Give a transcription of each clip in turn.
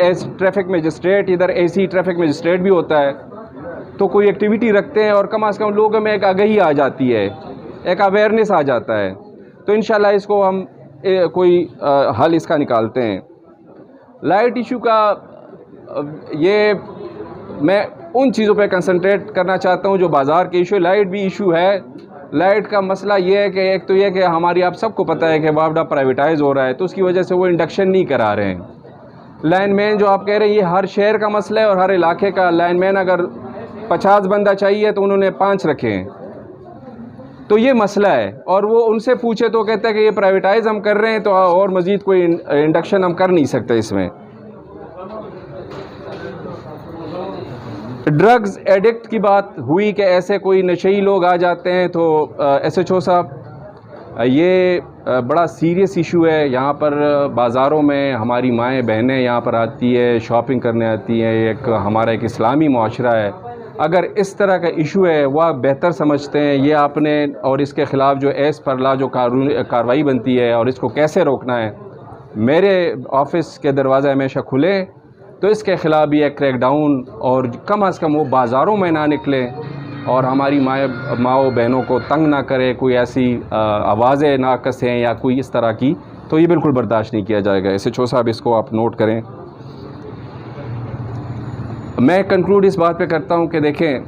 As traffic magistrate, इधर AC traffic magistrate भी होता है, तो कोई एक्टिविटी रखते हैं और कम से कम लोगों में एक आगाही आ जाती है, एक अवेयरनेस आ जाता है। तो इंशाल्लाह इसको हम कोई हल इसका निकालते हैं। लाइट इशू का ये मैं उन चीज़ों पे कंसंट्रेट करना चाहता हूँ जो बाज़ार के इशू। लाइट भी इशू है। लाइट का मसला ये है कि एक तो ये कि हमारी, आप सबको पता है कि वापडा प्राइवेटाइज़ हो रहा है, तो उसकी वजह से वो इंडक्शन नहीं करा रहे हैं। लाइनमैन जो आप कह रहे हैं, ये हर शहर का मसला है और हर इलाके का। लाइनमैन अगर 50 बंदा चाहिए तो उन्होंने 5 रखे हैं, तो ये मसला है। और वो उनसे पूछे तो कहते हैं कि ये प्राइवेटाइज़ हम कर रहे हैं, तो और मज़ीद कोई इंडक्शन हम कर नहीं सकते इसमें। ड्रग्स एडिक्ट की बात हुई कि ऐसे कोई नशेई लोग आ जाते हैं, तो SHO साहब, ये बड़ा सीरियस इशू है। यहाँ पर बाज़ारों में हमारी माएँ बहनें यहाँ पर आती है, शॉपिंग करने आती हैं। एक हमारा एक इस्लामी मुआशरा है। अगर इस तरह का इशू है, वो आप बेहतर समझते हैं, ये आपने, और इसके ख़िलाफ़ जो एस पर ला जो कार्रवाई बनती है और इसको कैसे रोकना है, मेरे ऑफिस के दरवाज़े हमेशा खुले, तो इसके ख़िलाफ़ भी एक क्रैकडाउन, और कम से कम वो बाज़ारों में ना निकले और हमारी माओ बहनों को तंग ना करे, कोई ऐसी आवाज़ें ना कसें या कोई इस तरह की, तो ये बिल्कुल बर्दाश्त नहीं किया जाएगा। SHO साहब, इसको आप नोट करें। मैं कंक्लूड इस बात पे करता हूँ कि देखें,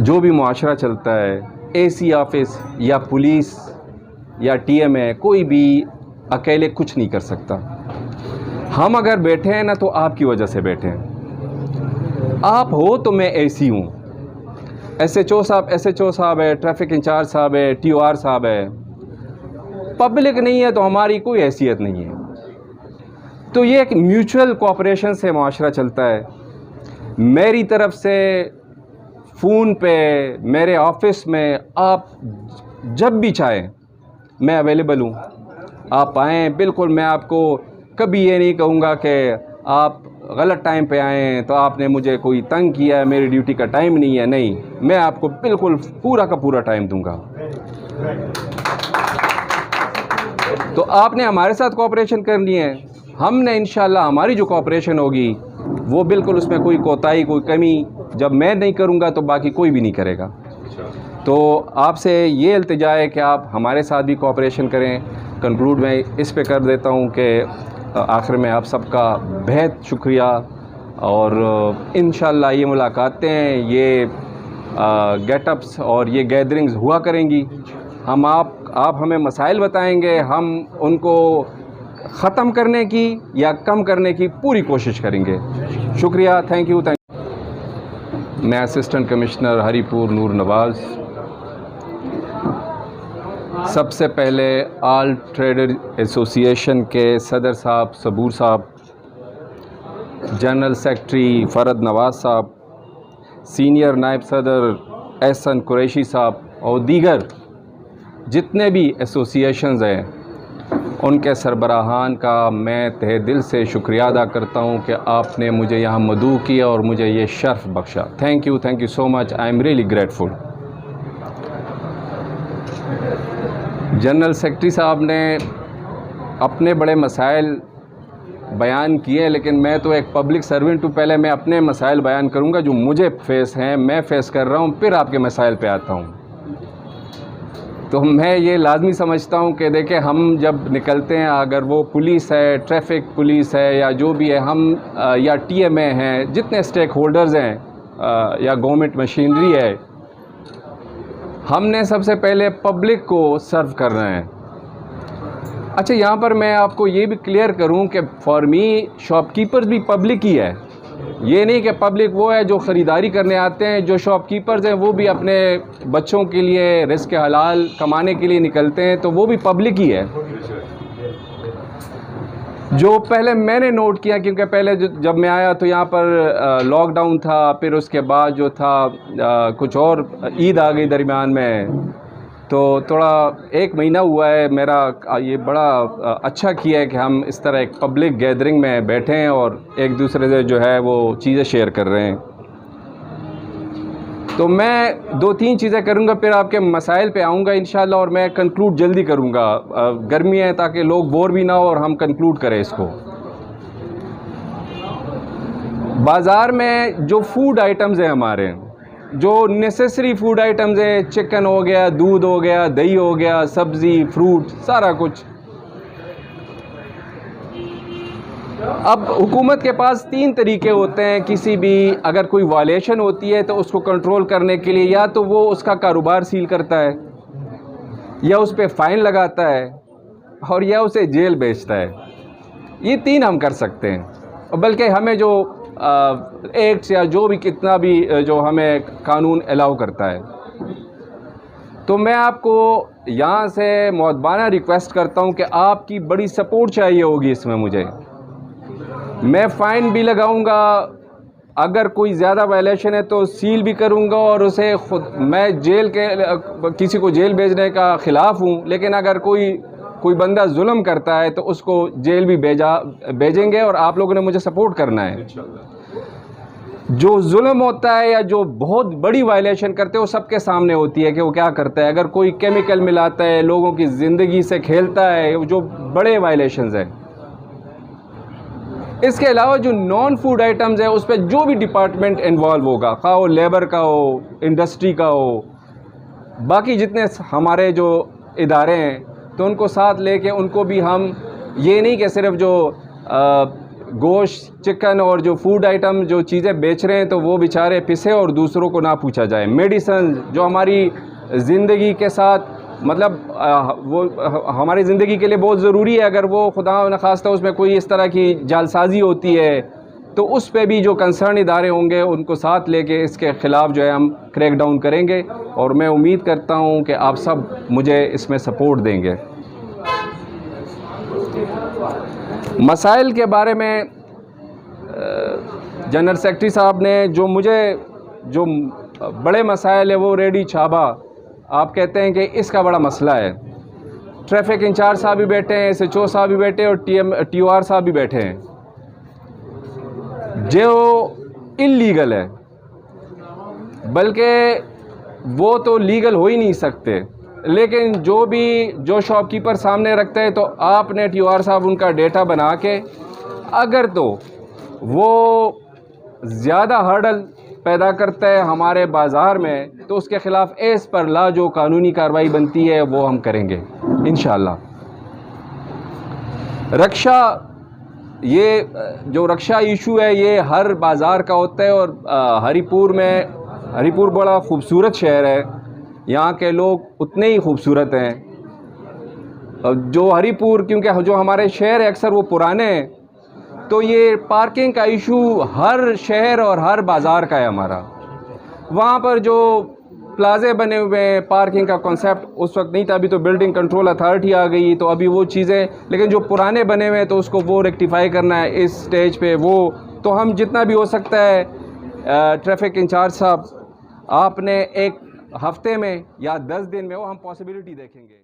जो भी मुआशरा चलता है, AC ऑफिस या पुलिस या TMA, कोई भी अकेले कुछ नहीं कर सकता। हम अगर बैठे हैं ना, तो आपकी वजह से बैठे हैं। आप हो तो मैं AC हूँ। SHO साहब है, ट्रैफिक इंचार्ज साहब है, TOR साहब है। पब्लिक नहीं है तो हमारी कोई हैसियत नहीं है। तो ये एक म्यूचुअल कोऑपरेशन से मुआशरा चलता है। मेरी तरफ से फ़ोन पे, मेरे ऑफिस में, आप जब भी चाहें मैं अवेलेबल हूँ, आप आएँ। बिल्कुल, मैं आपको कभी ये नहीं कहूँगा कि आप गलत टाइम पे आएँ तो आपने मुझे कोई तंग किया है, मेरी ड्यूटी का टाइम नहीं है। नहीं, मैं आपको बिल्कुल पूरा का पूरा टाइम दूँगा। तो आपने हमारे साथ कोऑपरेशन करनी है। हमने इंशाल्लाह, हमारी जो कोऑपरेशन होगी वो बिल्कुल, उसमें कोई कोताही, कोई कमी जब मैं नहीं करूँगा तो बाकी कोई भी नहीं करेगा। तो आपसे ये इल्तिजा है कि आप हमारे साथ भी कोऑपरेशन करें। कंक्लूड मैं इस पे कर देता हूँ कि आखिर में आप सबका बेहद शुक्रिया, और इंशाल्लाह ये मुलाकातें, ये गेटअप्स और ये गैदरिंग्स हुआ करेंगी। हम आप हमें मसाइल बताएंगे, हम उनको ख़त्म करने की या कम करने की पूरी कोशिश करेंगे। शुक्रिया, थैंक यू। मैं असिस्टेंट कमिश्नर हरीपुर नूर नवाज़। सबसे पहले ऑल ट्रेडर एसोसिएशन के सदर साहब सबूर साहब, जनरल सेक्रेटरी फ़रद नवाज़ साहब, सीनियर नायब सदर एहसन कुरैशी साहब और दीगर जितने भी एसोसिएशंस हैं, उनके सरबराहान का मैं तहे दिल से शुक्रिया अदा करता हूं कि आपने मुझे यहाँ मदऊ किया और मुझे ये शर्फ बख्शा। Thank you so much. I am really grateful. General secretary साहब ने अपने बड़े मसाइल बयान किए, लेकिन मैं तो एक पब्लिक सर्वेंट हूँ। पहले मैं अपने मसाइल बयान करूँगा जो मुझे फेस हैं, मैं फेस कर रहा हूँ, फिर आपके मसाइल पे आता हूँ। तो मैं ये लाजमी समझता हूँ कि देखें, हम जब निकलते हैं, अगर वो पुलिस है, ट्रैफिक पुलिस है या जो भी है, हम या TMA हैं, जितने स्टेक होल्डर्स हैं, या गवर्नमेंट मशीनरी है, हमने सबसे पहले पब्लिक को सर्व करना है। अच्छा, यहाँ पर मैं आपको ये भी क्लियर करूँ कि फॉर मी शॉपकीपर्स भी पब्लिक ही है। ये नहीं कि पब्लिक वो है जो ख़रीदारी करने आते हैं। जो शॉपकीपर्स हैं वो भी अपने बच्चों के लिए रिस्क हलाल कमाने के लिए निकलते हैं, तो वो भी पब्लिक ही है। जो पहले मैंने नोट किया, क्योंकि पहले जब मैं आया तो यहाँ पर लॉकडाउन था, फिर उसके बाद जो था कुछ और ईद आ गई दरमियान में, तो थोड़ा 1 महीना हुआ है मेरा। ये बड़ा अच्छा किया है कि हम इस तरह एक पब्लिक गैदरिंग में बैठे हैं और एक दूसरे से जो है वो चीज़ें शेयर कर रहे हैं। तो मैं 2-3 चीज़ें करूँगा, फिर आपके मसाइल पे आऊँगा इंशाल्लाह, और मैं कंक्लूड जल्दी करूँगा। गर्मी है ताकि लोग बोर भी ना हो और हम कंक्लूड करें इसको। बाज़ार में जो फूड आइटम्स हैं हमारे, जो नेसेसरी फूड आइटम्स हैं, चिकन हो गया, दूध हो गया, दही हो गया, सब्ज़ी, फ्रूट, सारा कुछ। अब हुकूमत के पास 3 तरीके होते हैं किसी भी अगर कोई वायलेशन होती है तो उसको कंट्रोल करने के लिए, या तो वो उसका कारोबार सील करता है, या उस पर फ़ाइन लगाता है, और या उसे जेल भेजता है। ये 3 हम कर सकते हैं। बल्कि हमें जो एक्ट्स या जो भी कितना भी जो हमें कानून अलाउ करता है, तो मैं आपको यहाँ से मुअद्दबाना रिक्वेस्ट करता हूँ कि आपकी बड़ी सपोर्ट चाहिए होगी इसमें मुझे। मैं फ़ाइन भी लगाऊंगा, अगर कोई ज़्यादा वायलेशन है तो सील भी करूंगा, और उसे खुद मैं जेल के किसी को जेल भेजने का ख़िलाफ़ हूँ, लेकिन अगर कोई बंदा जुल्म करता है तो उसको जेल भी भेजेंगे, और आप लोगों ने मुझे सपोर्ट करना है। जो जुल्म होता है या जो बहुत बड़ी वायलेशन करते हैं वो सबके सामने होती है कि वो क्या करता है। अगर कोई केमिकल मिलाता है, लोगों की ज़िंदगी से खेलता है, जो बड़े वायलेशंस हैं। इसके अलावा जो नॉन फूड आइटम्स है उस पर जो भी डिपार्टमेंट इन्वॉल्व होगा, खा हो लेबर का हो, इंडस्ट्री का हो, बाकी जितने हमारे जो इदारे हैं, तो उनको साथ लेके उनको भी हम ये नहीं कि सिर्फ जो गोश्त, चिकन और जो फूड आइटम जो चीज़ें बेच रहे हैं तो वो बेचारे पिसे और दूसरों को ना पूछा जाए। मेडिसन जो हमारी ज़िंदगी के साथ मतलब वो हमारी ज़िंदगी के लिए बहुत ज़रूरी है, अगर वो खुदा न खास्ता उसमें कोई इस तरह की जालसाजी होती है तो उस पे भी जो कंसर्न इदारे होंगे उनको साथ लेके इसके ख़िलाफ़ जो है हम क्रैक डाउन करेंगे। और मैं उम्मीद करता हूँ कि आप सब मुझे इसमें सपोर्ट देंगे। मसाइल के बारे में जनरल सेक्रेटरी साहब ने जो बड़े मसाइल है वो रेडी छाबा। आप कहते हैं कि इसका बड़ा मसला है। ट्रैफिक इंचार्ज साहब भी बैठे हैं, SHO साहब भी बैठे हैं, और TOR साहब भी बैठे हैं। जो इल्लीगल है, बल्कि वो तो लीगल हो ही नहीं सकते, लेकिन जो शॉपकीपर सामने रखते हैं तो आपने TOR साहब उनका डेटा बना के, अगर तो वो ज़्यादा हर्डल पैदा करता है हमारे बाज़ार में तो उसके ख़िलाफ़ एस पर ला जो कानूनी कार्रवाई बनती है वो हम करेंगे इंशाअल्लाह। रक्षा, ये जो रक्षा इशू है ये हर बाज़ार का होता है, और हरिपुर बड़ा ख़ूबसूरत शहर है, यहाँ के लोग उतने ही खूबसूरत हैं। जो हरिपुर, क्योंकि जो हमारे शहर है अक्सर वो पुराने हैं, तो ये पार्किंग का इशू हर शहर और हर बाज़ार का है हमारा। वहाँ पर जो प्लाजे बने हुए हैं, पार्किंग का कॉन्सेप्ट उस वक्त नहीं था, अभी तो बिल्डिंग कंट्रोल अथॉरिटी आ गई तो अभी वो चीज़ें, लेकिन जो पुराने बने हुए हैं तो उसको वो रेक्टिफाई करना है इस स्टेज पे। वो तो हम जितना भी हो सकता है, ट्रैफिक इंचार्ज साहब आपने एक हफ़्ते में या 10 दिन में वो हम पॉसिबिलिटी देखेंगे।